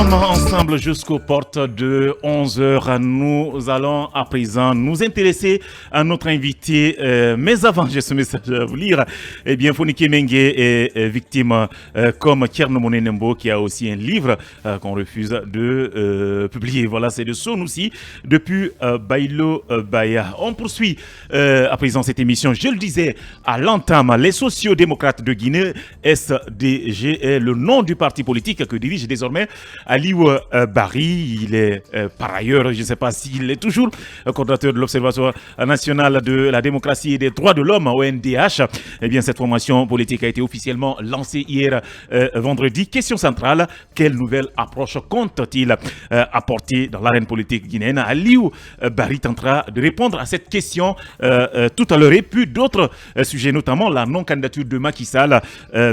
sommes ensemble jusqu'aux portes de 11h. Nous allons à présent nous intéresser à notre invité. Mais avant, j'ai ce message à vous lire. Eh bien, Fonike Mengue est victime comme Tcherno Monenembo, qui a aussi un livre qu'on refuse de publier. Voilà, c'est de Sonoussi depuis Bailo Baya. On poursuit à présent cette émission. Je le disais à l'entame, les sociodémocrates de Guinée, SDG, est le nom du parti politique que dirige désormais Aliou Bari. Il est par ailleurs, je ne sais pas s'il est toujours coordinateur de l'Observatoire national de la démocratie et des droits de l'homme, ONDH. Eh bien, cette formation politique a été officiellement lancée hier vendredi. Question centrale, quelle nouvelle approche compte-t-il apporter dans l'arène politique guinéenne? Aliou Bari tentera de répondre à cette question tout à l'heure, et puis d'autres sujets, notamment la non-candidature de Macky Sall,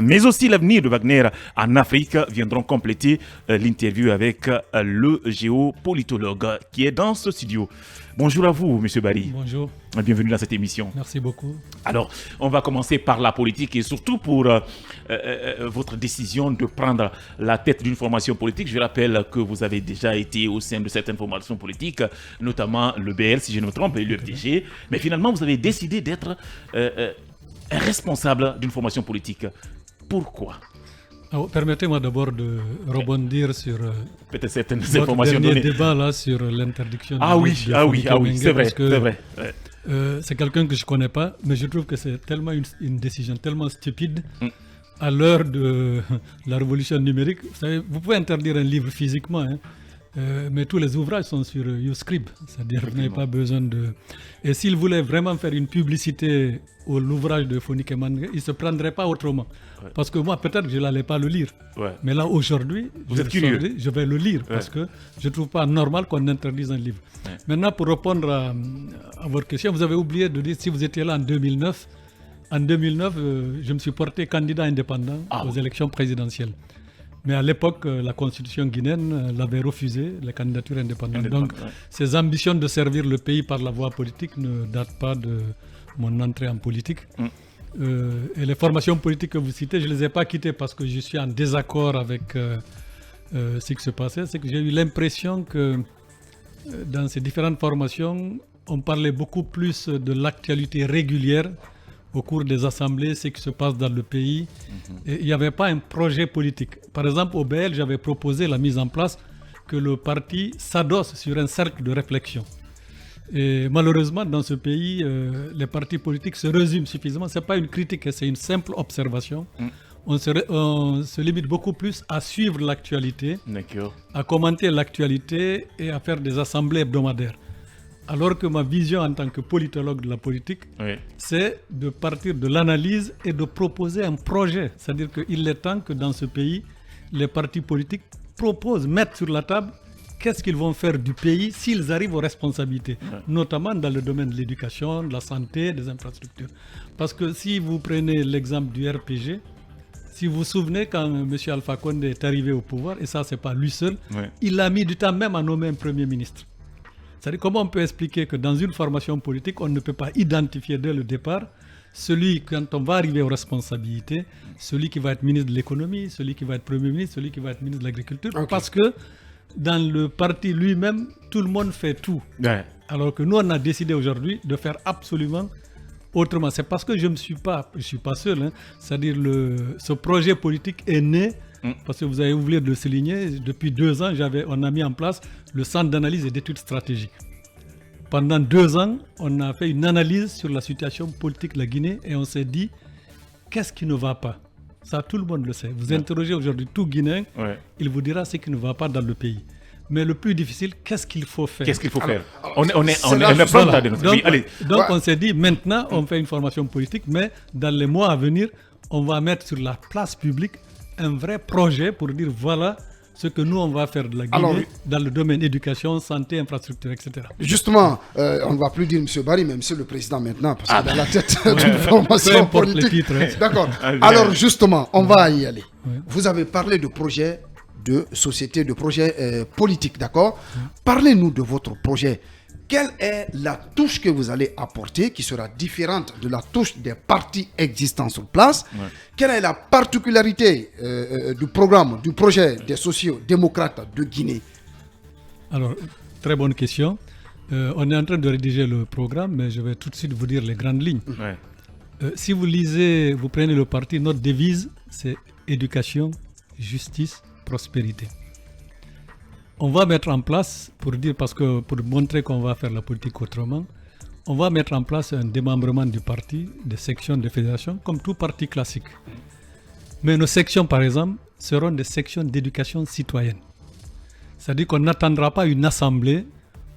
mais aussi l'avenir de Wagner en Afrique, viendront compléter l'interview avec le géopolitologue qui est dans ce studio. Bonjour à vous, M. Bari. Bonjour. Bienvenue dans cette émission. Merci beaucoup. Alors, on va commencer par la politique et surtout pour votre décision de prendre la tête d'une formation politique. Je rappelle que vous avez déjà été au sein de certaines formations politiques, notamment le BL, si je ne me trompe, et l'UFDG. Mais finalement, vous avez décidé d'être responsable d'une formation politique. Pourquoi ? Alors, permettez-moi d'abord de rebondir sur peut-être certaines votre informations dernier données. débat là, sur l'interdiction Ah oui, c'est vrai, c'est vrai. C'est quelqu'un que je ne connais pas, mais je trouve que c'est tellement une décision tellement stupide à l'heure de la révolution numérique. Vous savez, vous pouvez interdire un livre physiquement, hein, mais tous les ouvrages sont sur YouScript, c'est-à-dire que vous n'avez pas besoin de... Et s'il voulait vraiment faire une publicité à l'ouvrage de Fonike Mengue, il ne se prendrait pas autrement. Ouais. Parce que moi, peut-être que je n'allais pas le lire. Ouais. Mais là, aujourd'hui, je vais le lire, parce que je ne trouve pas normal qu'on interdise un livre. Ouais. Maintenant, pour répondre à votre question, vous avez oublié de dire si vous étiez là en 2009. En 2009, je me suis porté candidat indépendant aux élections présidentielles. Mais à l'époque, la constitution guinéenne l'avait refusé, la candidature indépendante. Donc, ces ambitions de servir le pays par la voie politique ne datent pas de mon entrée en politique. Et les formations politiques que vous citez, je ne les ai pas quittées parce que je suis en désaccord avec ce qui se passait. C'est que j'ai eu l'impression que dans ces différentes formations, on parlait beaucoup plus de l'actualité régulière au cours des assemblées, ce qui se passe dans le pays. Et il n'y avait pas un projet politique. Par exemple, au BL, j'avais proposé la mise en place que le parti s'adosse sur un cercle de réflexion. Et malheureusement, dans ce pays, les partis politiques se résument suffisamment. Ce n'est pas une critique, c'est une simple observation. On se limite beaucoup plus à suivre l'actualité, à commenter l'actualité et à faire des assemblées hebdomadaires. Alors que ma vision en tant que politologue de la politique, c'est de partir de l'analyse et de proposer un projet. C'est-à-dire qu'il est temps que dans ce pays, les partis politiques proposent, mettent sur la table qu'est-ce qu'ils vont faire du pays s'ils arrivent aux responsabilités, notamment dans le domaine de l'éducation, de la santé, des infrastructures. Parce que si vous prenez l'exemple du RPG, si vous vous souvenez, quand M. Alpha Condé est arrivé au pouvoir, et ça, ce n'est pas lui seul, il a mis du temps même à nommer un Premier ministre. C'est-à-dire, comment on peut expliquer que dans une formation politique, on ne peut pas identifier dès le départ celui, quand on va arriver aux responsabilités, celui qui va être ministre de l'économie, celui qui va être Premier ministre, celui qui va être ministre de l'agriculture, parce que dans le parti lui-même, tout le monde fait tout. Alors que nous, on a décidé aujourd'hui de faire absolument autrement. C'est parce que je ne suis pas seul, hein. C'est-à-dire ce projet politique est né. Parce que vous avez oublié de le souligner, depuis 2 ans, on a mis en place le centre d'analyse et d'études stratégiques. Pendant 2 ans, on a fait une analyse sur la situation politique de la Guinée et on s'est dit, qu'est-ce qui ne va pas? Ça, tout le monde le sait. Vous interrogez aujourd'hui tout Guinéen, il vous dira ce qui ne va pas dans le pays. Mais le plus difficile, qu'est-ce qu'il faut faire? Qu'est-ce qu'il faut faire? On est prêt de notre vie. Donc on s'est dit, maintenant, on fait une formation politique, mais dans les mois à venir, on va mettre sur la place publique un vrai projet pour dire voilà ce que nous on va faire de la Guinée dans le domaine éducation, santé, infrastructure, etc. Justement, on ne va plus dire M. Bari, mais M. le Président maintenant, parce qu'il a la tête d'une formation politique. Titres, D'accord. Alors justement, on va y aller. Vous avez parlé de projet de société, de projet politique, d'accord? Parlez-nous de votre projet. Quelle est la touche que vous allez apporter qui sera différente de la touche des partis existants sur place? Quelle est la particularité du programme, du projet des sociaux-démocrates de Guinée? Alors, très bonne question. On est en train de rédiger le programme, mais je vais tout de suite vous dire les grandes lignes. Si vous lisez, vous prenez le parti, notre devise, c'est éducation, justice, prospérité. On va mettre en place, pour montrer qu'on va faire la politique autrement, on va mettre en place un démembrement du parti, des sections de fédération, comme tout parti classique. Mais nos sections, par exemple, seront des sections d'éducation citoyenne. C'est-à-dire qu'on n'attendra pas une assemblée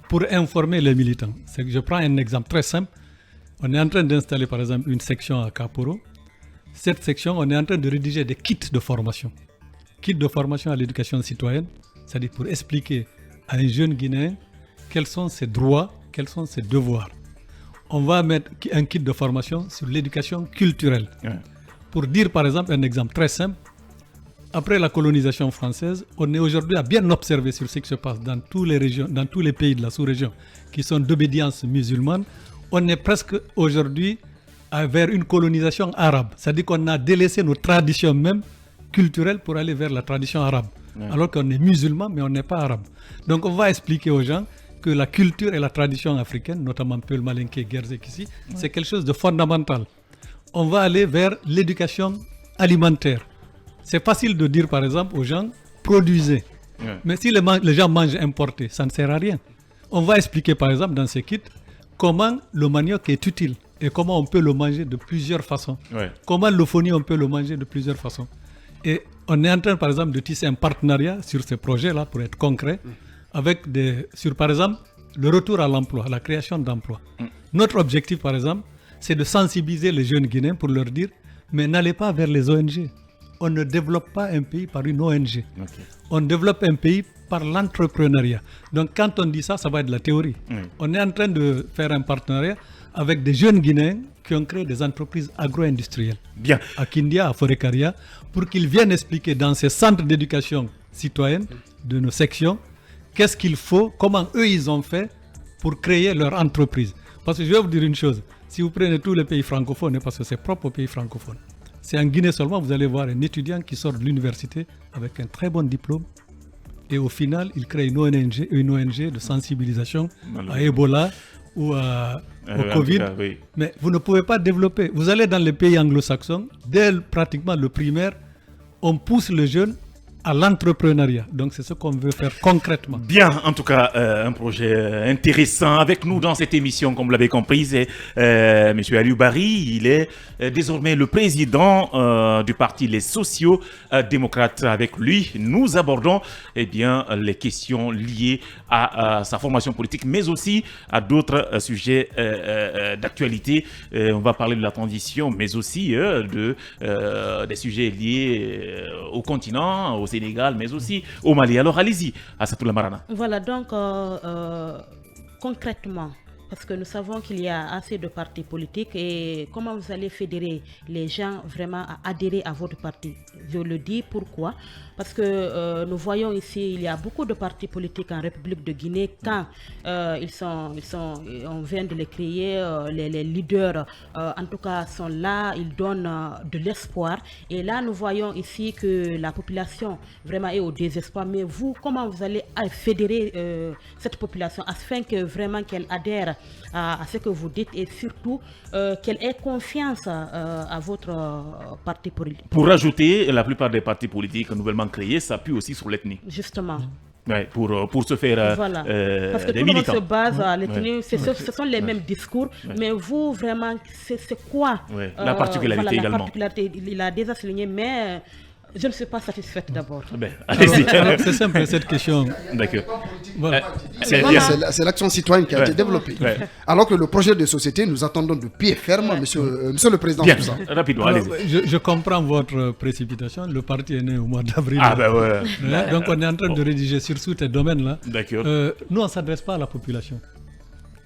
pour informer les militants. Je prends un exemple très simple. On est en train d'installer, par exemple, une section à Kaporo. Cette section, on est en train de rédiger des kits de formation. Kits de formation à l'éducation citoyenne. C'est-à-dire pour expliquer à un jeune Guinéen quels sont ses droits, quels sont ses devoirs. On va mettre un kit de formation sur l'éducation culturelle. Pour dire par exemple un exemple très simple, après la colonisation française, on est aujourd'hui à bien observer sur ce qui se passe dans toutes les régions, dans tous les pays de la sous-région qui sont d'obédience musulmane. On est presque aujourd'hui vers une colonisation arabe. C'est-à-dire qu'on a délaissé nos traditions même culturelles pour aller vers la tradition arabe. Alors qu'on est musulman, mais on n'est pas arabe. Donc on va expliquer aux gens que la culture et la tradition africaine, notamment Peul Malinké, Gerzek ici, c'est quelque chose de fondamental. On va aller vers l'éducation alimentaire. C'est facile de dire par exemple aux gens, produisez. Mais si les gens mangent importé, ça ne sert à rien. On va expliquer par exemple dans ces kits comment le manioc est utile et comment on peut le manger de plusieurs façons. Comment le foni, on peut le manger de plusieurs façons. Et on est en train, par exemple, de tisser un partenariat sur ces projets-là, pour être concret, sur, par exemple, le retour à l'emploi, la création d'emplois. Notre objectif, par exemple, c'est de sensibiliser les jeunes Guinéens pour leur dire, mais n'allez pas vers les ONG. On ne développe pas un pays par une ONG. On développe un pays par l'entrepreneuriat. Donc, quand on dit ça, ça va être de la théorie. On est en train de faire un partenariat avec des jeunes Guinéens qui ont créé des entreprises agro-industrielles. Bien. À Kindia, à Forêt-Caria, pour qu'ils viennent expliquer dans ces centres d'éducation citoyenne de nos sections, qu'est-ce qu'il faut, comment eux ils ont fait pour créer leur entreprise. Parce que je vais vous dire une chose, si vous prenez tous les pays francophones, parce que c'est propre aux pays francophones, c'est en Guinée seulement, vous allez voir un étudiant qui sort de l'université avec un très bon diplôme et au final, il crée une ONG de sensibilisation à Ebola ou au Covid, mais vous ne pouvez pas développer. Vous allez dans les pays anglo-saxons, dès pratiquement le primaire, on pousse les jeunes à l'entrepreneuriat. Donc c'est ce qu'on veut faire concrètement. Bien, en tout cas, un projet intéressant avec nous dans cette émission, comme vous l'avez compris, c'est M. Aliou Barry. Il est désormais le président du parti Les Sociaux-Démocrates. Avec lui, nous abordons les questions liées à sa formation politique, mais aussi à d'autres sujets d'actualité. On va parler de la transition, mais aussi des sujets liés au continent, au Sénégal, mais aussi au Mali. Alors allez-y, Assatou Lamarana. Voilà, donc concrètement, parce que nous savons qu'il y a assez de partis politiques et comment vous allez fédérer les gens vraiment à adhérer à votre parti. Je le dis pourquoi? Parce que nous voyons ici, il y a beaucoup de partis politiques en République de Guinée. Quand on vient de les créer, les leaders, en tout cas, sont là, ils donnent de l'espoir. Et là, nous voyons ici que la population vraiment est au désespoir. Mais vous, comment vous allez fédérer cette population afin que vraiment qu'elle adhère à ce que vous dites et surtout qu'elle ait confiance à votre parti politique? Pour rajouter, la plupart des partis politiques nouvellement créés s'appuient aussi sur l'ethnie. Justement. Ouais, pour se faire voilà. Parce que tout le monde se base à l'ethnie, ce sont les mêmes discours, mais vous vraiment, c'est quoi la particularité également. La particularité, il a déjà souligné, mais je ne suis pas satisfaite d'abord. Alors, c'est simple cette question. D'accord. Voilà. C'est l'action citoyenne qui a été développée. Alors que le projet de société, nous attendons de pied ferme, monsieur le Président. Bien, rapidement, allez-y. Je comprends votre précipitation. Le parti est né au mois d'avril. Ah ben ouais. Donc on est en train de rédiger sur tous ces domaines-là. D'accord. Nous, on ne s'adresse pas à la population.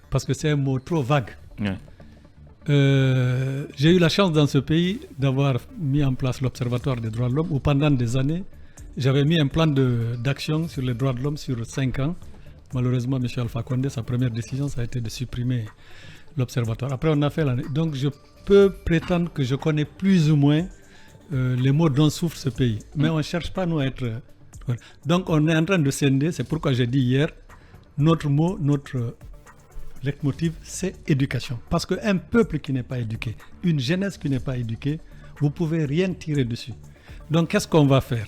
Parce que c'est un mot trop vague. J'ai eu la chance dans ce pays d'avoir mis en place l'Observatoire des droits de l'homme où pendant des années, j'avais mis un plan d'action sur les droits de l'homme sur 5 ans. Malheureusement, M. Alpha Condé, sa première décision, ça a été de supprimer l'observatoire. Après, on a fait l'année. Donc, je peux prétendre que je connais plus ou moins les mots dont souffre ce pays. Mais on ne cherche pas, nous, à être... Donc, on est en train de scinder. C'est pourquoi j'ai dit hier, notre mot, notre leitmotiv, c'est éducation. Parce qu'un peuple qui n'est pas éduqué, une jeunesse qui n'est pas éduquée, vous ne pouvez rien tirer dessus. Donc, qu'est-ce qu'on va faire?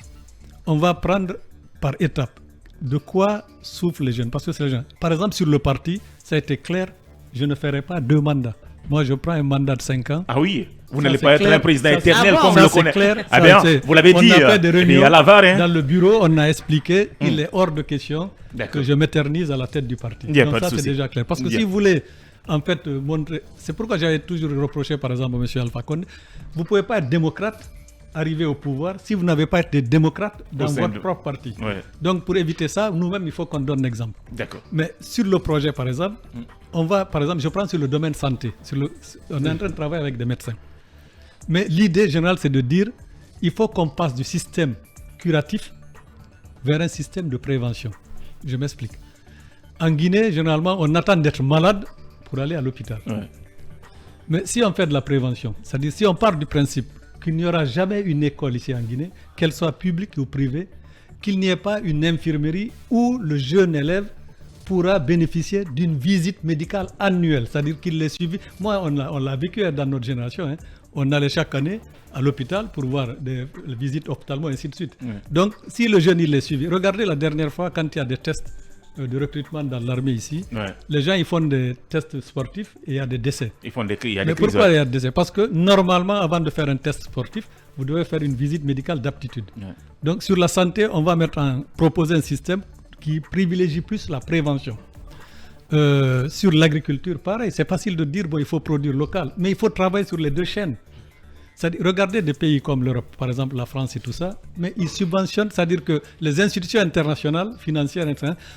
On va prendre par étapes de quoi souffrent les jeunes. Parce que c'est les jeunes. Par exemple, sur le parti, ça a été clair, je ne ferai pas 2 mandats. Moi, je prends un mandat de 5 ans. Ah oui, vous Ça, n'allez c'est pas être clair. un président Ça, éternel c'est- comme Ça, le c'est connaît. clair. Ah Ça, bien, c'est- vous l'avez on dit, a fait des il y réunions a la VAR. Hein. dans le bureau, on a expliqué qu'il est hors de question D'accord. que je m'éternise à la tête du parti. Il y a Donc pas de ça, c'est souci. déjà clair. Parce que Bien. si vous voulez, en fait, montrer... C'est pourquoi j'avais toujours reproché, par exemple, à M. Alpha Condé, vous ne pouvez pas être démocrate, arriver au pouvoir, si vous n'avez pas été démocrate dans sein votre de- propre parti. Ouais. Donc, pour éviter ça, nous-mêmes, il faut qu'on donne l'exemple. D'accord. Mais sur le projet, par exemple, on va, par exemple, je prends sur le domaine santé. On est en train de travailler avec des médecins. Mais l'idée générale, c'est de dire il faut qu'on passe du système curatif vers un système de prévention. Je m'explique. En Guinée, généralement, on attend d'être malade pour aller à l'hôpital. Ouais. Mais si on fait de la prévention, c'est-à-dire si on part du principe qu'il n'y aura jamais une école ici en Guinée, qu'elle soit publique ou privée, qu'il n'y ait pas une infirmerie où le jeune élève pourra bénéficier d'une visite médicale annuelle, c'est-à-dire qu'il est suivi. Moi, on l'a vécu dans notre génération. Hein. On allait chaque année à l'hôpital pour voir des visites ophtalmo et ainsi de suite. Donc, si le jeune il est suivi, regardez la dernière fois quand il y a des tests de recrutement dans l'armée ici, Ouais. les gens ils font des tests sportifs et il y a des décès. Il y a Mais des crises. pourquoi il y a des décès? Parce que normalement, avant de faire un test sportif, vous devez faire une visite médicale d'aptitude. Ouais. Donc sur la santé, on va proposer un système qui privilégie plus la prévention. Sur l'agriculture, pareil, c'est facile de dire bon, il faut produire local, mais il faut travailler sur les deux chaînes. C'est-à-dire, regardez des pays comme l'Europe, par exemple la France et tout ça, mais ils subventionnent, c'est-à-dire que les institutions internationales, financières,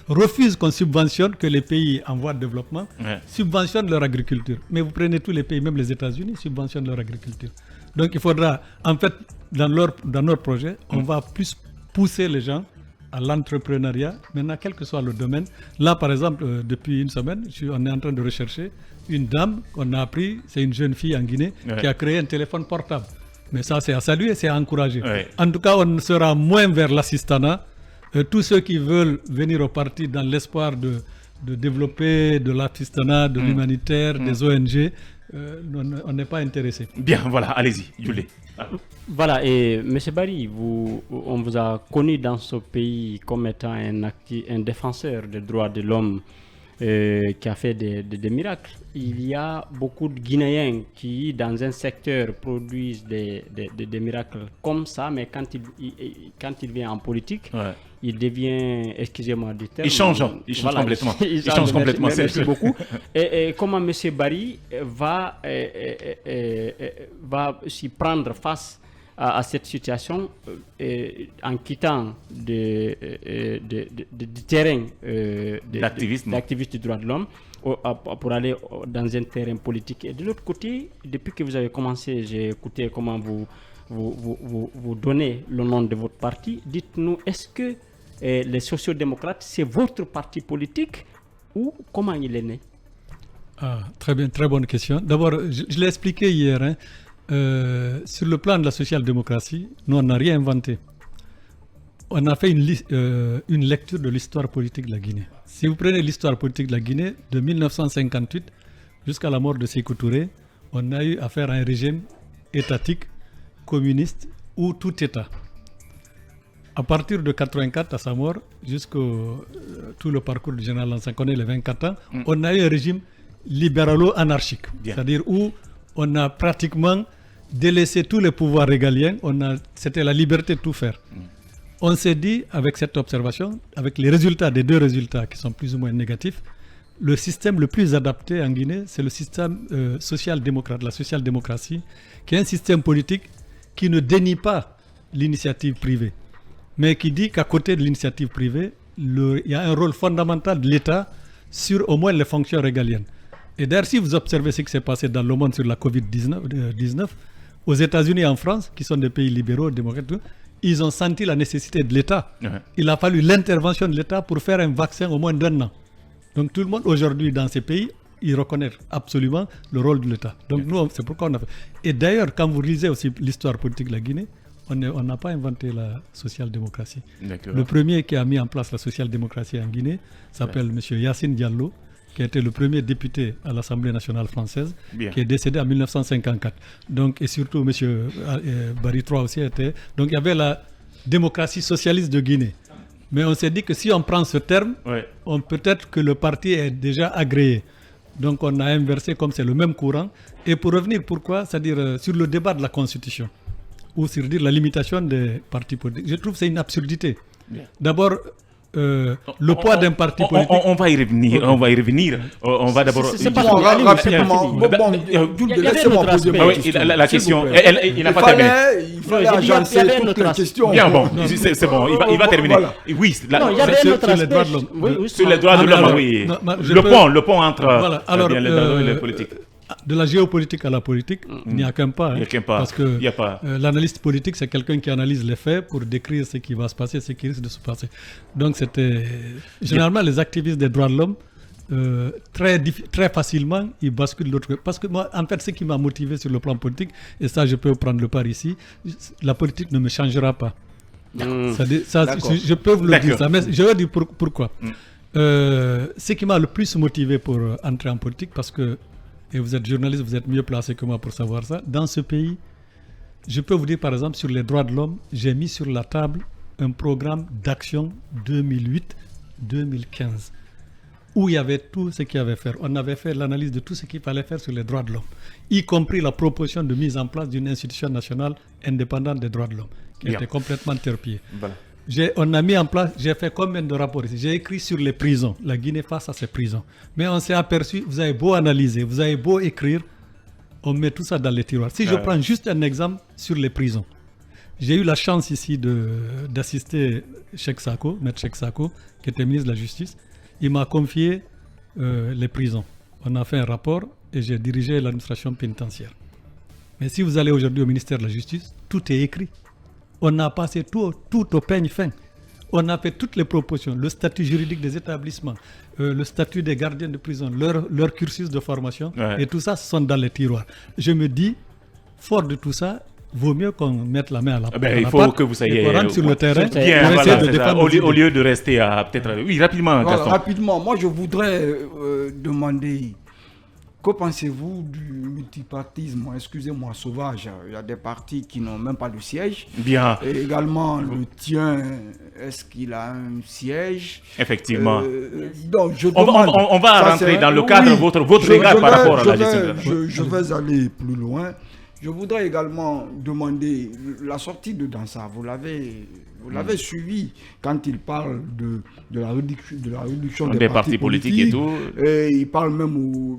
refusent qu'on subventionne, que les pays en voie de développement Ouais. subventionnent leur agriculture. Mais vous prenez tous les pays, même les États-Unis, subventionnent leur agriculture. Donc il faudra, en fait, dans notre projet, on va plus pousser les gens à l'entrepreneuriat, maintenant, quel que soit le domaine. Là, par exemple, depuis une semaine, on est en train de rechercher une dame qu'on a appris, c'est une jeune fille en Guinée, Ouais. qui a créé un téléphone portable. Mais ça, c'est à saluer, c'est à encourager. Ouais. En tout cas, on sera moins vers l'assistanat. Tous ceux qui veulent venir au parti dans l'espoir de développer de l'assistanat, de l'humanitaire, des ONG, on n'est pas intéressé. Bien, voilà, allez-y, Yulé. Ah. Voilà, et M. Barry, on vous a connu dans ce pays comme étant un défenseur des droits de l'homme qui a fait des miracles. Il y a beaucoup de Guinéens qui, dans un secteur, produisent des miracles comme ça, mais quand il vient en politique, Ouais. il devient, excusez-moi du terme... Il change complètement. Il change complètement, c'est Merci sûr. beaucoup. Et comment M. Barry va s'y prendre face à cette situation en quittant du terrain d'activiste du droit de l'homme pour aller dans un terrain politique. Et de l'autre côté, depuis que vous avez commencé, j'ai écouté comment vous donnez le nom de votre parti. Dites-nous, est-ce que les sociodémocrates, c'est votre parti politique ou comment il est né? Très bien, très bonne question. D'abord, je l'ai expliqué hier, hein, sur le plan de la social-démocratie, nous, on n'a rien inventé. On a fait une lecture de l'histoire politique de la Guinée. Si vous prenez l'histoire politique de la Guinée, de 1958 jusqu'à la mort de Sékou Touré, on a eu affaire à un régime étatique, communiste, ou tout État. À partir de 1984, à sa mort, jusqu'au tout le parcours du général Lansana Conté, les 24 ans, on a eu un régime libéralo-anarchique. Bien. C'est-à-dire où on a pratiquement délaissé tous les pouvoirs régaliens, c'était la liberté de tout faire. On s'est dit, avec cette observation, avec les résultats des deux résultats qui sont plus ou moins négatifs, le système le plus adapté en Guinée, c'est le système social-démocrate, la social-démocratie, qui est un système politique qui ne dénie pas l'initiative privée, mais qui dit qu'à côté de l'initiative privée, il y a un rôle fondamental de l'État sur au moins les fonctions régaliennes. Et d'ailleurs, si vous observez ce qui s'est passé dans le monde sur la Covid-19, aux États-Unis et en France, qui sont des pays libéraux, démocrates, ils ont senti la nécessité de l'État. Il a fallu l'intervention de l'État pour faire un vaccin au moins d'1 an. Donc tout le monde aujourd'hui dans ces pays, il reconnaît absolument le rôle de l'État. Donc nous, c'est pourquoi on a fait. Et d'ailleurs, quand vous lisez aussi l'histoire politique de la Guinée, on n'a pas inventé la social-démocratie. Le premier qui a mis en place la social-démocratie en Guinée s'appelle M. Yacine Diallo, qui a été le premier député à l'Assemblée nationale française, qui est décédé en 1954. Donc, et surtout, M. Barry III aussi était... Donc, il y avait la démocratie socialiste de Guinée. Mais on s'est dit que si on prend ce terme, on peut-être que le parti est déjà agréé. Donc, on a inversé comme c'est le même courant. Et pour revenir, pourquoi? C'est-à-dire sur le débat de la Constitution, ou sur dire la limitation des partis politiques. Je trouve que c'est une absurdité. D'abord, le poids d'un parti politique... On va y revenir. On va y revenir. On va d'abord... C'est pas rapidement. Laissez-moi poser ma question. La question, il n'a pas terminé. Il fallait agencer toutes les questions. Bien bon, c'est bon, il va terminer. Oui, non, il y avait un autre aspect. Sur les droits de l'homme, oui. Le pont entre les politiques. De la géopolitique à la politique, il n'y a qu'un pas. Parce que l'analyste politique, c'est quelqu'un qui analyse les faits pour décrire ce qui va se passer, ce qui risque de se passer. Donc, c'était... Généralement, les activistes des droits de l'homme, très facilement, ils basculent de l'autre côté. Parce que moi, en fait, ce qui m'a motivé sur le plan politique, et ça, je peux prendre le part ici, la politique ne me changera pas. Je peux vous le dire ça, mais je vais dire pourquoi. Ce qui m'a le plus motivé pour entrer en politique, parce que et vous êtes journaliste, vous êtes mieux placé que moi pour savoir ça. Dans ce pays, je peux vous dire par exemple sur les droits de l'homme, j'ai mis sur la table un programme d'action 2008-2015 où il y avait tout ce qu'il y avait à faire. On avait fait l'analyse de tout ce qu'il fallait faire sur les droits de l'homme, y compris la proposition de mise en place d'une institution nationale indépendante des droits de l'homme qui était complètement terpiée. Voilà. On a mis en place, j'ai fait combien de rapports ici? J'ai écrit sur les prisons, la Guinée face à ses prisons. Mais on s'est aperçu, vous avez beau analyser, vous avez beau écrire, on met tout ça dans les tiroirs. Si je prends juste un exemple sur les prisons, j'ai eu la chance ici d'assister Cheikh Sako, Maître Cheikh Sako, qui était ministre de la Justice. Il m'a confié les prisons. On a fait un rapport et j'ai dirigé l'administration pénitentiaire. Mais si vous allez aujourd'hui au ministère de la Justice, tout est écrit. On a passé tout au peigne fin. On a fait toutes les propositions, le statut juridique des établissements, le statut des gardiens de prison, leur cursus de formation, et tout ça sont dans les tiroirs. Je me dis, fort de tout ça, vaut mieux qu'on mette la main à la porte. Il faut que vous soyez sur le terrain bien, pour essayer de défendre au lieu de rester à peut-être... Oui, rapidement, Gaston. Rapidement, moi je voudrais demander... Que pensez-vous du multipartisme? Excusez-moi, sauvage. Il y a des partis qui n'ont même pas de siège. Bien. Et également, le tien, est-ce qu'il a un siège? Effectivement. Donc, je demande, on va rentrer dans le cadre de votre regard par rapport à la gestion. Je vais aller plus loin. Je voudrais également demander la sortie de Dansa. Vous l'avez suivi quand il parle de la réduction des partis politiques et tout. Et il parle même au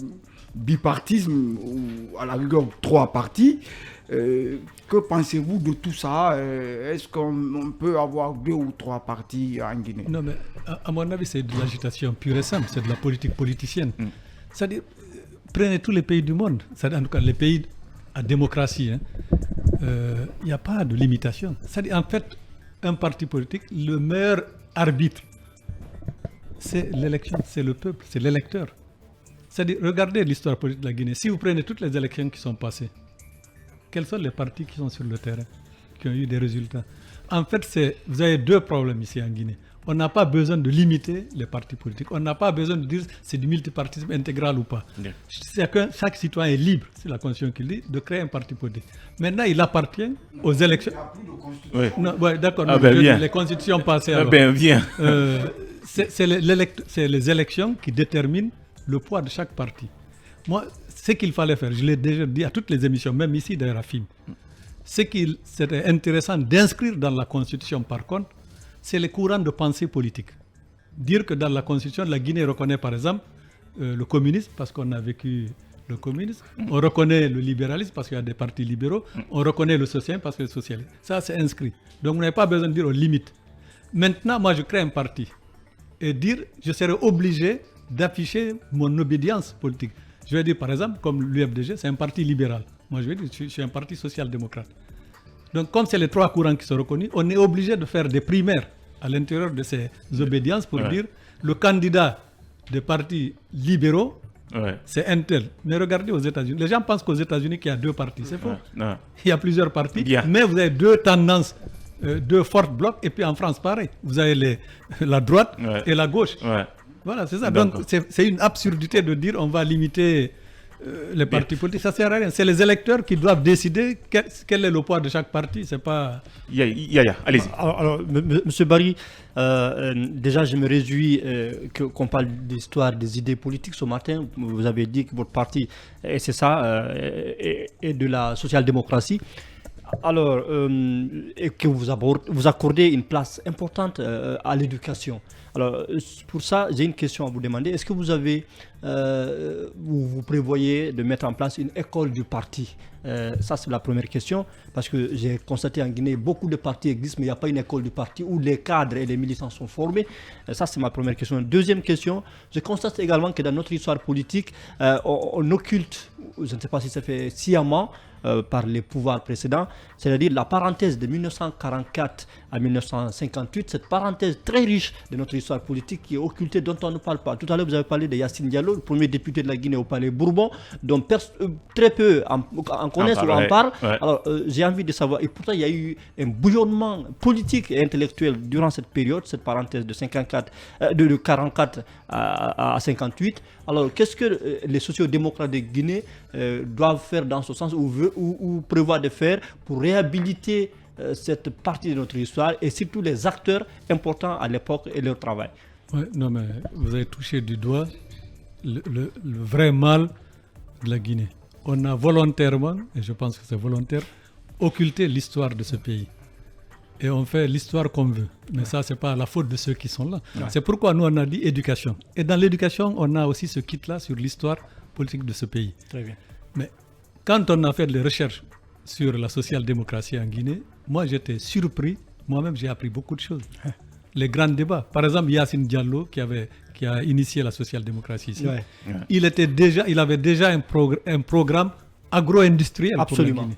bipartisme, ou à la rigueur 3 partis. Que pensez-vous de tout ça? Est-ce qu'on peut avoir 2 ou 3 partis en Guinée? Non, mais à mon avis, c'est de l'agitation pure et simple, c'est de la politique politicienne. C'est-à-dire, prenez tous les pays du monde, en tout cas les pays à démocratie, il n'y a pas de limitation. C'est-à-dire, en fait, un parti politique, le meilleur arbitre, c'est l'élection, c'est le peuple, c'est l'électeur. C'est-à-dire, regardez l'histoire politique de la Guinée. Si vous prenez toutes les élections qui sont passées, quels sont les partis qui sont sur le terrain, qui ont eu des résultats? En fait, vous avez 2 problèmes ici en Guinée. On n'a pas besoin de limiter les partis politiques. On n'a pas besoin de dire c'est du multipartisme intégral ou pas. Chaque citoyen est libre, c'est la Constitution qui dit, de créer un parti politique. Maintenant, il appartient aux élections. Il n'y a plus de constitution. D'accord, les constitutions passées. C'est les élections qui déterminent le poids de chaque parti. Moi, ce qu'il fallait faire, je l'ai déjà dit à toutes les émissions, même ici d'ailleurs à FIM, c'était intéressant d'inscrire dans la Constitution par contre, c'est les courants de pensée politique. Dire que dans la Constitution, la Guinée reconnaît par exemple le communisme, parce qu'on a vécu le communisme, on reconnaît le libéralisme, parce qu'il y a des partis libéraux, on reconnaît le socialisme, parce que le socialisme. Ça, c'est inscrit. Donc, vous n'avez pas besoin de dire aux limites. Maintenant, moi, je crée un parti. Et dire, je serai obligé d'afficher mon obédience politique. Je vais dire, par exemple, comme l'UFDG, c'est un parti libéral. Moi, je vais dire, je suis un parti social-démocrate. Donc, comme c'est les trois courants qui sont reconnus, on est obligé de faire des primaires à l'intérieur de ces obédiences pour dire le candidat des partis libéraux, c'est un tel. Mais regardez aux États-Unis. Les gens pensent qu'aux États-Unis, qu'il y a deux partis. C'est faux. Il y a plusieurs partis. Mais vous avez deux tendances, deux forts blocs. Et puis en France, pareil. Vous avez la droite et la gauche. Voilà, c'est ça. Donc, c'est une absurdité de dire on va limiter les partis politiques. Ça ne sert à rien. C'est les électeurs qui doivent décider quel est le poids de chaque parti. C'est pas... Allez-y. Alors, Monsieur Barry, déjà, je me réjouis qu'on parle d'histoire des idées politiques ce matin. Vous avez dit que votre parti, et c'est ça, est de la social-démocratie. Alors, et que vous accordez une place importante à l'éducation. Alors, pour ça, j'ai une question à vous demander. Est-ce que vous avez, vous prévoyez de mettre en place une école du parti? Ça, c'est la première question. Parce que j'ai constaté en Guinée, beaucoup de partis existent, mais il n'y a pas une école du parti où les cadres et les militants sont formés. Ça, c'est ma première question. Deuxième question, je constate également que dans notre histoire politique, on occulte, je ne sais pas si ça fait sciemment, par les pouvoirs précédents, c'est-à-dire la parenthèse de 1944 à 1958, cette parenthèse très riche de notre histoire politique qui est occultée, dont on ne parle pas. Tout à l'heure, vous avez parlé de Yacine Diallo, le premier député de la Guinée au Palais Bourbon, dont très peu en connaissent ou en parlent. Alors, j'ai envie de savoir, et pourtant, il y a eu un bouillonnement politique et intellectuel durant cette période, cette parenthèse de 44 à 58. Alors, qu'est-ce que les sociodémocrates de Guinée doivent faire dans ce sens ou prévoient de faire pour réhabiliter cette partie de notre histoire et surtout les acteurs importants à l'époque et leur travail? Non, mais vous avez touché du doigt le vrai mal de la Guinée. On a volontairement, et je pense que c'est volontaire, occulté l'histoire de ce pays. Et on fait l'histoire qu'on veut. Mais ça, ce n'est pas la faute de ceux qui sont là. C'est pourquoi nous, on a dit éducation. Et dans l'éducation, on a aussi ce kit-là sur l'histoire politique de ce pays. Très bien. Mais quand on a fait des recherches sur la social-démocratie en Guinée, moi, j'étais surpris. Moi-même, j'ai appris beaucoup de choses. Les grands débats. Par exemple, Yacine Diallo, qui a initié la social-démocratie ici, il avait déjà un programme agro-industriel. Absolument.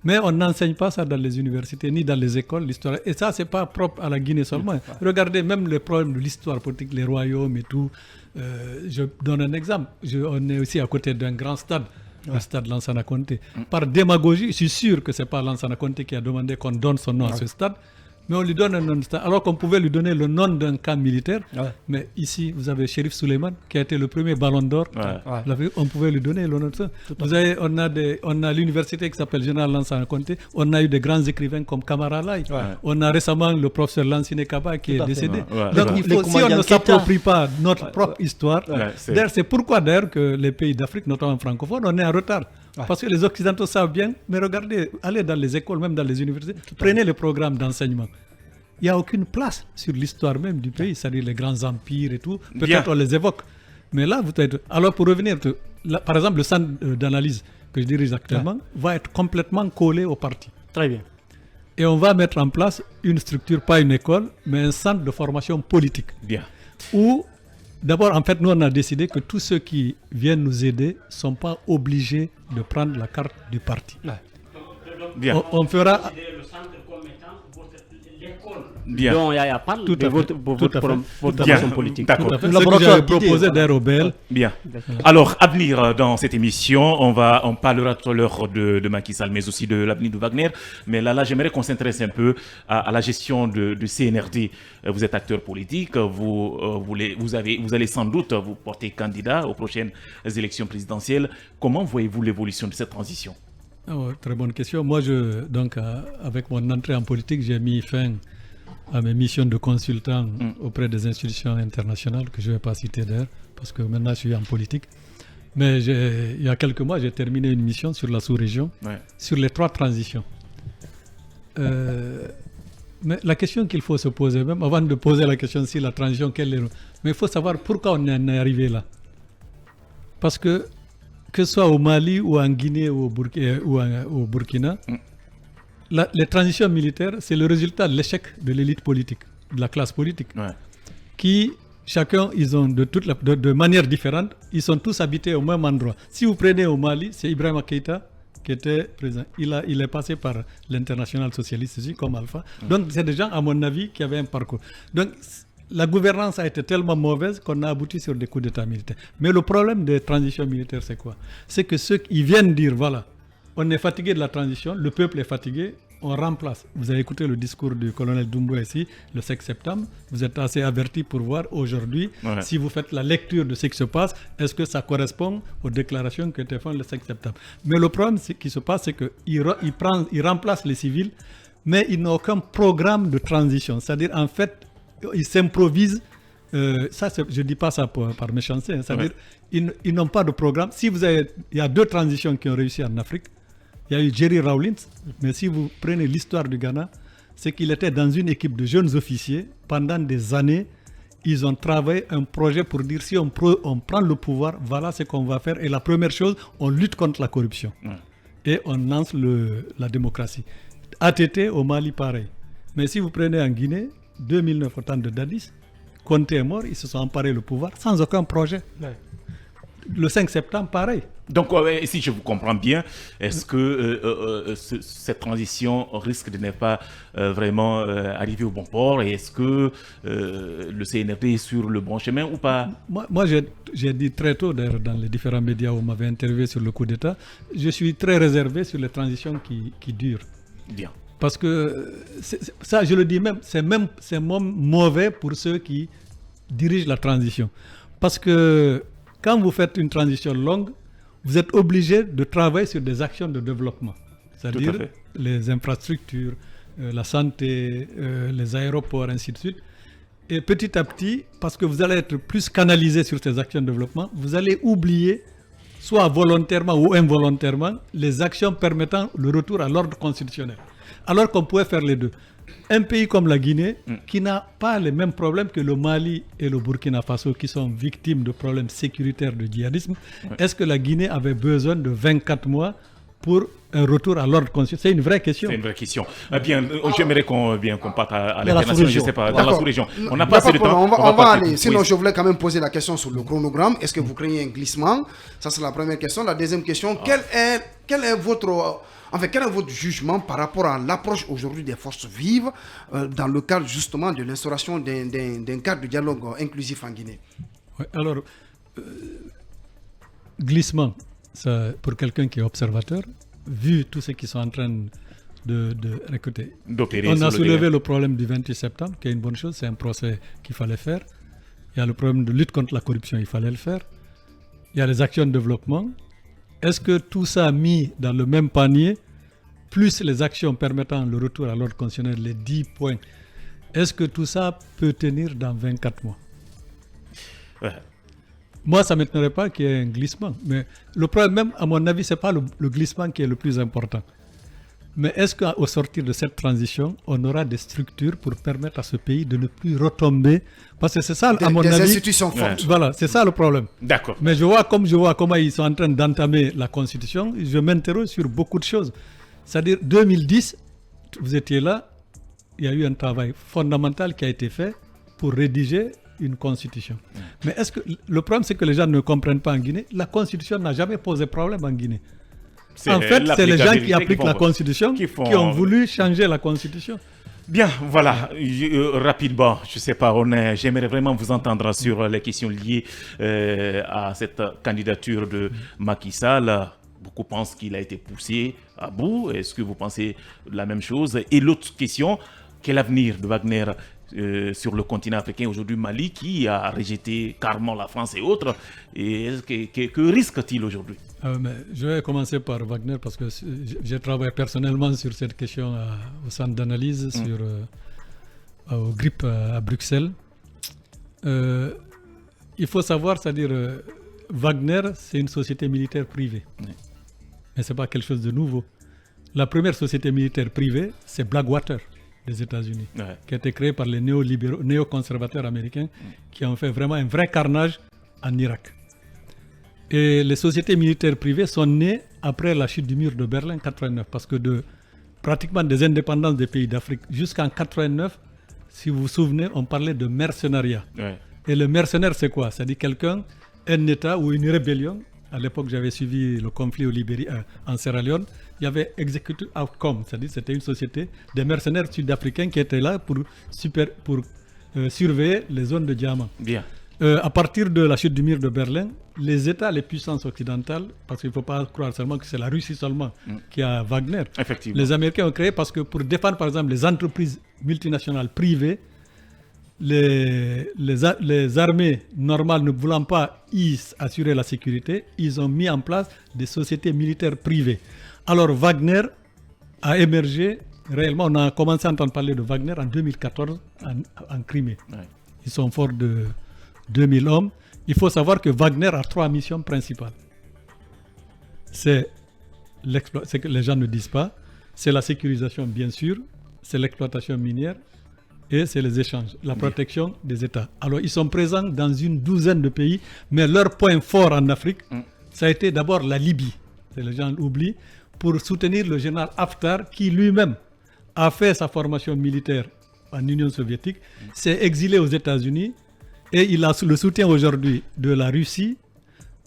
Mais on n'enseigne pas ça dans les universités ni dans les écoles, l'histoire. Et ça, ce n'est pas propre à la Guinée seulement. Regardez même les problèmes de l'histoire politique, les royaumes et tout. Je donne un exemple. On est aussi à côté d'un grand stade, le stade Lansana Conté. Par démagogie, je suis sûr que ce n'est pas Lansana Conté qui a demandé qu'on donne son nom à ce stade. Mais on lui donne un nom de stade, alors qu'on pouvait lui donner le nom d'un camp militaire. Mais ici, vous avez Chérif Souleymane, qui a été le premier ballon d'or. On pouvait lui donner le nom de ça. On a l'université qui s'appelle Général Lansana Conté. On a eu des grands écrivains comme Kamara Lai. On a récemment le professeur Lansine Kaba qui est décédé. Donc, si on ne s'approprie pas notre propre histoire, c'est pourquoi d'ailleurs que les pays d'Afrique, notamment francophones, on est en retard. Parce que les Occidentaux savent bien, mais regardez, allez dans les écoles, même dans les universités, prenez le programme d'enseignement. Il n'y a aucune place sur l'histoire même du pays, c'est-à-dire les grands empires et tout. Peut-être on les évoque. Mais là, alors pour revenir, par exemple, le centre d'analyse que je dirige actuellement va être complètement collé au parti. Très bien. Et on va mettre en place une structure, pas une école, mais un centre de formation politique. Où, d'abord, en fait, nous, on a décidé que tous ceux qui viennent nous aider ne sont pas obligés de prendre la carte du parti. On fera... dont Yaya parle de votre formation politique. D'accord. Ce que j'avais proposé d'Aérobel. Bien. Alors, avenir dans cette émission, on parlera tout à l'heure de Macky Sall, mais aussi de l'avenir de Wagner. Mais là, j'aimerais qu'on s'intéresse un peu à la gestion de CNRD. Vous êtes acteur politique, vous allez sans doute vous porter candidat aux prochaines élections présidentielles. Comment voyez-vous l'évolution de cette transition? Très bonne question. Moi, avec mon entrée en politique, j'ai mis fin à mes missions de consultant auprès des institutions internationales, que je ne vais pas citer d'ailleurs, parce que maintenant je suis en politique. Mais il y a quelques mois, j'ai terminé une mission sur la sous-région, sur les 3 transitions. Mais la question qu'il faut se poser, même avant de poser la question si la transition, mais il faut savoir pourquoi on en est arrivé là. Parce que ce soit au Mali ou en Guinée ou au Burkina, les transitions militaires, c'est le résultat de l'échec de l'élite politique, de la classe politique, qui, chacun, ils ont de manière différente, ils sont tous habités au même endroit. Si vous prenez au Mali, c'est Ibrahima Keïta qui était président. Il est passé par l'international socialiste aussi, comme Alpha. Donc, c'est des gens, à mon avis, qui avaient un parcours. Donc, la gouvernance a été tellement mauvaise qu'on a abouti sur des coups d'État militaires. Mais le problème des transitions militaires, c'est quoi? C'est que ceux qui viennent dire, voilà, on est fatigué de la transition, le peuple est fatigué, on remplace. Vous avez écouté le discours du colonel Doumbouya ici, le 5 septembre. Vous êtes assez avertis pour voir aujourd'hui, si vous faites la lecture de ce qui se passe, est-ce que ça correspond aux déclarations qui étaient faites le 5 septembre. Mais le problème qui se passe, c'est qu'il remplace les civils, mais il n'a aucun programme de transition. C'est-à-dire, en fait, il s'improvise. Je ne dis pas ça par méchanceté. Hein, c'est-à-dire, ils n'ont pas de programme. Il y a 2 transitions qui ont réussi en Afrique. Il y a eu Jerry Rawlings, mais si vous prenez l'histoire du Ghana, c'est qu'il était dans une équipe de jeunes officiers. Pendant des années, ils ont travaillé un projet pour dire si on prend le pouvoir, voilà ce qu'on va faire. Et la première chose, on lutte contre la corruption. Et on lance la démocratie. ATT au Mali, pareil. Mais si vous prenez en Guinée, 2009, au temps de Dadis, Conté est mort, ils se sont emparés le pouvoir sans aucun projet. Le 5 septembre, pareil. Donc, si je vous comprends bien, est-ce que cette transition risque de ne pas vraiment arriver au bon port? Et est-ce que le CNRD est sur le bon chemin ou pas? Moi j'ai dit très tôt, d'ailleurs, dans les différents médias où on m'avait interviewé sur le coup d'État, je suis très réservé sur les transitions qui durent. Bien. Parce que, ça, je le dis même, c'est mauvais pour ceux qui dirigent la transition. Parce que quand vous faites une transition longue, vous êtes obligé de travailler sur des actions de développement. C'est-à-dire les infrastructures, la santé, les aéroports, ainsi de suite. Et petit à petit, parce que vous allez être plus canalisé sur ces actions de développement, vous allez oublier, soit volontairement ou involontairement, les actions permettant le retour à l'ordre constitutionnel. Alors qu'on pouvait faire les deux. Un pays comme la Guinée, qui n'a pas les mêmes problèmes que le Mali et le Burkina Faso, qui sont victimes de problèmes sécuritaires de djihadisme, est-ce que la Guinée avait besoin de 24 mois pour un retour à l'ordre constitutionnel? C'est une vraie question. C'est une vraie question. Bien, j'aimerais qu'on parte à l'international, je ne sais pas, dans la sous-région. On n'a pas assez de temps. On va aller. Sinon, je voulais quand même poser la question sur le chronogramme. Est-ce que vous craignez un glissement? Ça, c'est la première question. La deuxième question, quel est votre jugement par rapport à l'approche aujourd'hui des forces vives dans le cadre justement de l'instauration d'un cadre de dialogue inclusif en Guinée? Alors, glissement, ça, pour quelqu'un qui est observateur, vu tout ce qu'ils sont en train d'opérer. On a soulevé le problème du 28 septembre, qui est une bonne chose, c'est un procès qu'il fallait faire. Il y a le problème de lutte contre la corruption, il fallait le faire. Il y a les actions de développement. Est-ce que tout ça mis dans le même panier, plus les actions permettant le retour à l'ordre constitutionnel, les 10 points, est-ce que tout ça peut tenir dans 24 mois? Moi, ça ne m'étonnerait pas qu'il y ait un glissement. Mais le problème, même à mon avis, ce n'est pas le glissement qui est le plus important. Mais est-ce qu'au sortir de cette transition, on aura des structures pour permettre à ce pays de ne plus retomber? Parce que c'est ça, à mon avis... Des institutions fortes. Voilà, c'est ça le problème. D'accord. Mais je vois comment ils sont en train d'entamer la Constitution, je m'interroge sur beaucoup de choses. C'est-à-dire, 2010, vous étiez là, il y a eu un travail fondamental qui a été fait pour rédiger une constitution. Mais est-ce que le problème, c'est que les gens ne comprennent pas en Guinée, la constitution n'a jamais posé problème en Guinée. En fait, c'est les gens qui appliquent la constitution qui ont voulu changer la constitution. Bien, voilà, rapidement, je ne sais pas, j'aimerais vraiment vous entendre sur les questions liées à cette candidature de Macky Sall. Beaucoup pensent qu'il a été poussé à bout. Est-ce que vous pensez la même chose? Et l'autre question, quel avenir de Wagner sur le continent africain, aujourd'hui Mali, qui a rejeté carrément la France et autres? Et que risque-t-il aujourd'hui? Je vais commencer par Wagner parce que j'ai travaillé personnellement sur cette question au centre d'analyse, au GRIP à Bruxelles. Il faut savoir, c'est-à-dire, Wagner, c'est une société militaire privée. Mais ce n'est pas quelque chose de nouveau. La première société militaire privée, c'est Blackwater des États-Unis, qui a été créée par les néoconservateurs américains qui ont fait vraiment un vrai carnage en Irak. Et les sociétés militaires privées sont nées après la chute du mur de Berlin en 1989, parce que pratiquement des indépendances des pays d'Afrique jusqu'en 1989, si vous vous souvenez, on parlait de mercenariat. Et le mercenaire, c'est quoi? C'est-à-dire un État ou une rébellion à l'époque j'avais suivi le conflit au Libérie, en Sierra Leone, il y avait Executive Outcome, c'est-à-dire c'était une société des mercenaires sud-africains qui étaient là pour surveiller les zones de diamants. Bien. À partir de la chute du mur de Berlin, les États, les puissances occidentales, parce qu'il ne faut pas croire seulement que c'est la Russie seulement qui a Wagner. Effectivement. Les Américains ont créé parce que pour défendre par exemple les entreprises multinationales privées, les armées normales ne voulant pas y assurer la sécurité, ils ont mis en place des sociétés militaires privées. Alors Wagner a émergé réellement, on a commencé à entendre parler de Wagner en 2014 en Crimée. Ouais. Ils sont forts de 2000 hommes. Il faut savoir que Wagner a 3 missions principales. C'est ce que les gens ne disent pas. C'est la sécurisation, bien sûr. C'est l'exploitation minière. Et c'est les échanges, la protection des États. Alors, ils sont présents dans une douzaine de pays. Mais leur point fort en Afrique, ça a été d'abord la Libye. Les gens l'oublient. Pour soutenir le général Haftar, qui lui-même a fait sa formation militaire en Union soviétique, s'est exilé aux États-Unis. Et il a le soutien aujourd'hui de la Russie,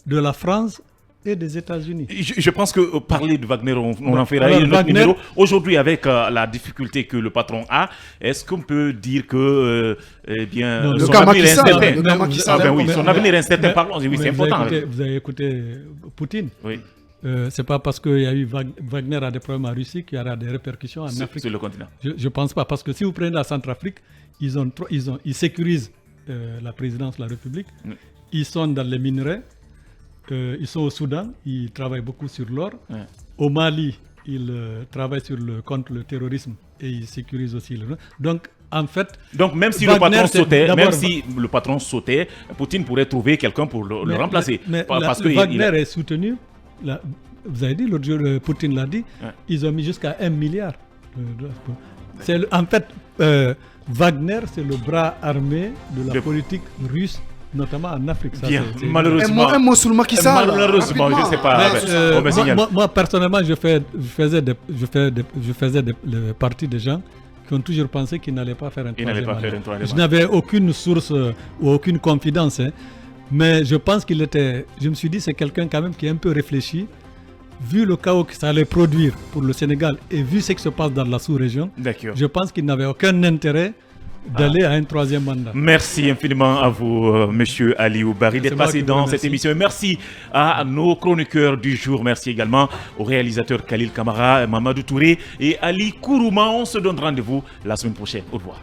de la France et des États-Unis. Je pense que parler de Wagner, on en fera un autre numéro. Aujourd'hui, avec la difficulté que le patron a, est-ce qu'on peut dire que son avenir est incertain? Son avenir est incertain, parlons. Oui, c'est important. Vous avez écouté Poutine. Oui. C'est pas parce qu'il y a eu Wagner a des problèmes en Russie qu'il y aura des répercussions en Afrique. Sur le continent. Je pense pas, parce que si vous prenez la Centrafrique, ils sécurisent la présidence de la République. Ils sont dans les minerais. Ils sont au Soudan. Ils travaillent beaucoup sur l'or. Au Mali, ils travaillent contre le terrorisme et ils sécurisent aussi le. Donc, en fait, même si le patron sautait, Poutine pourrait trouver quelqu'un pour le remplacer. Wagner est soutenu. Vous avez dit l'autre jour, Poutine l'a dit. Ils ont mis jusqu'à 1 milliard. En fait, Wagner, c'est le bras armé de la politique russe, notamment en Afrique. Ça, malheureusement. Un mot sur le Macky Sall. Malheureusement, je ne sais pas. Moi, personnellement, je faisais partie des gens qui ont toujours pensé qu'ils n'allaient pas faire un troisième mandat. Je n'avais aucune source ou aucune confidence. Mais je pense je me suis dit, c'est quelqu'un quand même qui est un peu réfléchi. Vu le chaos que ça allait produire pour le Sénégal et vu ce qui se passe dans la sous-région, je pense qu'il n'avait aucun intérêt d'aller à un troisième mandat. Merci infiniment à vous, Monsieur Aliou Barry, d'être passé dans cette émission. Et merci à nos chroniqueurs du jour. Merci également aux réalisateurs Khalil Kamara, Mamadou Touré et Ali Kourouma. On se donne rendez-vous la semaine prochaine. Au revoir.